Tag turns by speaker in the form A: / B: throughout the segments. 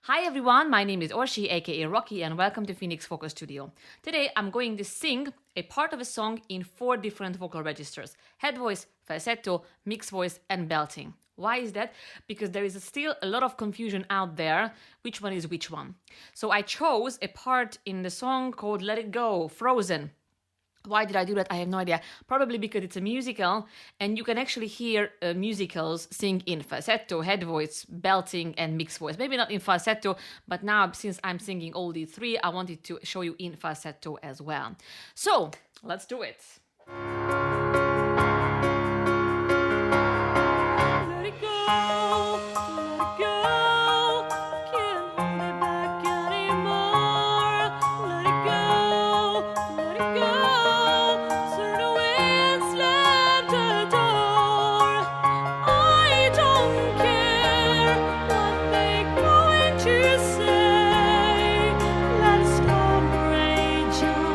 A: Hi everyone, my name is Orsi, aka Rocky, and welcome to Phoenix Vocal Studio. Today I'm going to sing a part of a song in 4 different vocal registers: head voice, falsetto, mixed voice, and belting. Why is that? Because there is still a lot of confusion out there, which one is which one. So I chose a part in the song called Let It Go, Frozen. Why did I do that? I have no idea. Probably because it's a musical and you can actually hear musicals sing in falsetto, head voice, belting, and mixed voice. Maybe not in falsetto, but now since I'm singing all these 3, I wanted to show you in falsetto as well. So let's do it. Let it go, let it go. Can't hold it back anymore. Let it go, let it go. Turn away and slam the door. I don't care what they're going to say. Let a storm rage on.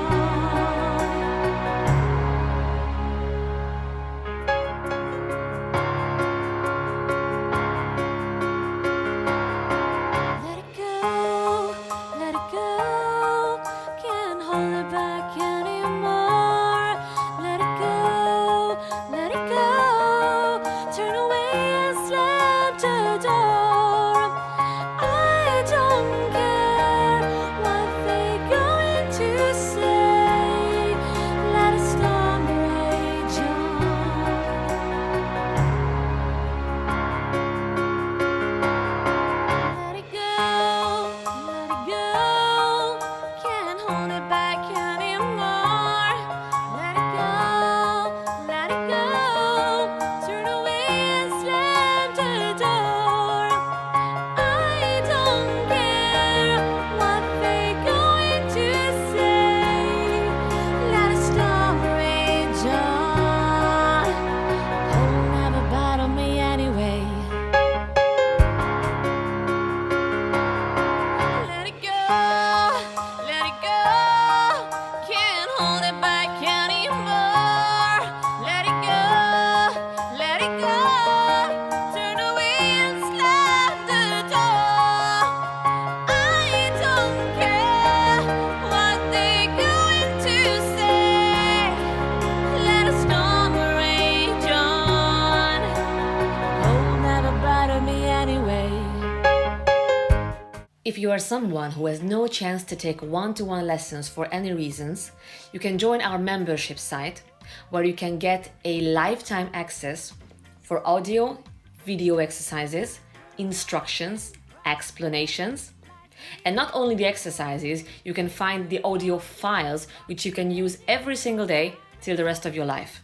A: Let it go, let it go. Can't hold it back anymore. Let it go, let it go. Turn away and slam the door. I don't care what they're going to say. Let a storm rage on. Let it go, let it go. Can't hold it back anymore. Let it go, let it go. Turn away and slam the door. I don't care what they're going to say. Let a storm rage on. Oh, never battle me anyway. Let it go, let it go. Can't hold it back anymore. Let it go, let it go. Turn away and slam the door. I don't care what they're going to say. Let a storm rage on. Oh, never bother me anyway. If you are someone who has no chance to take one-to-one lessons for any reasons, you can join our membership site where you can get a lifetime access for audio, video exercises, instructions, explanations. And not only the exercises, you can find the audio files which you can use every single day till the rest of your life.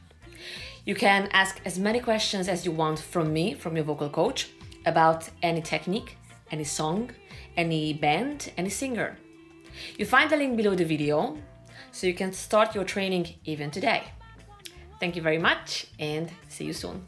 A: You can ask as many questions as you want from me, from your vocal coach, about any technique, any song, any band, any singer. You find the link below the video, so you can start your training even today. Thank you very much and see you soon.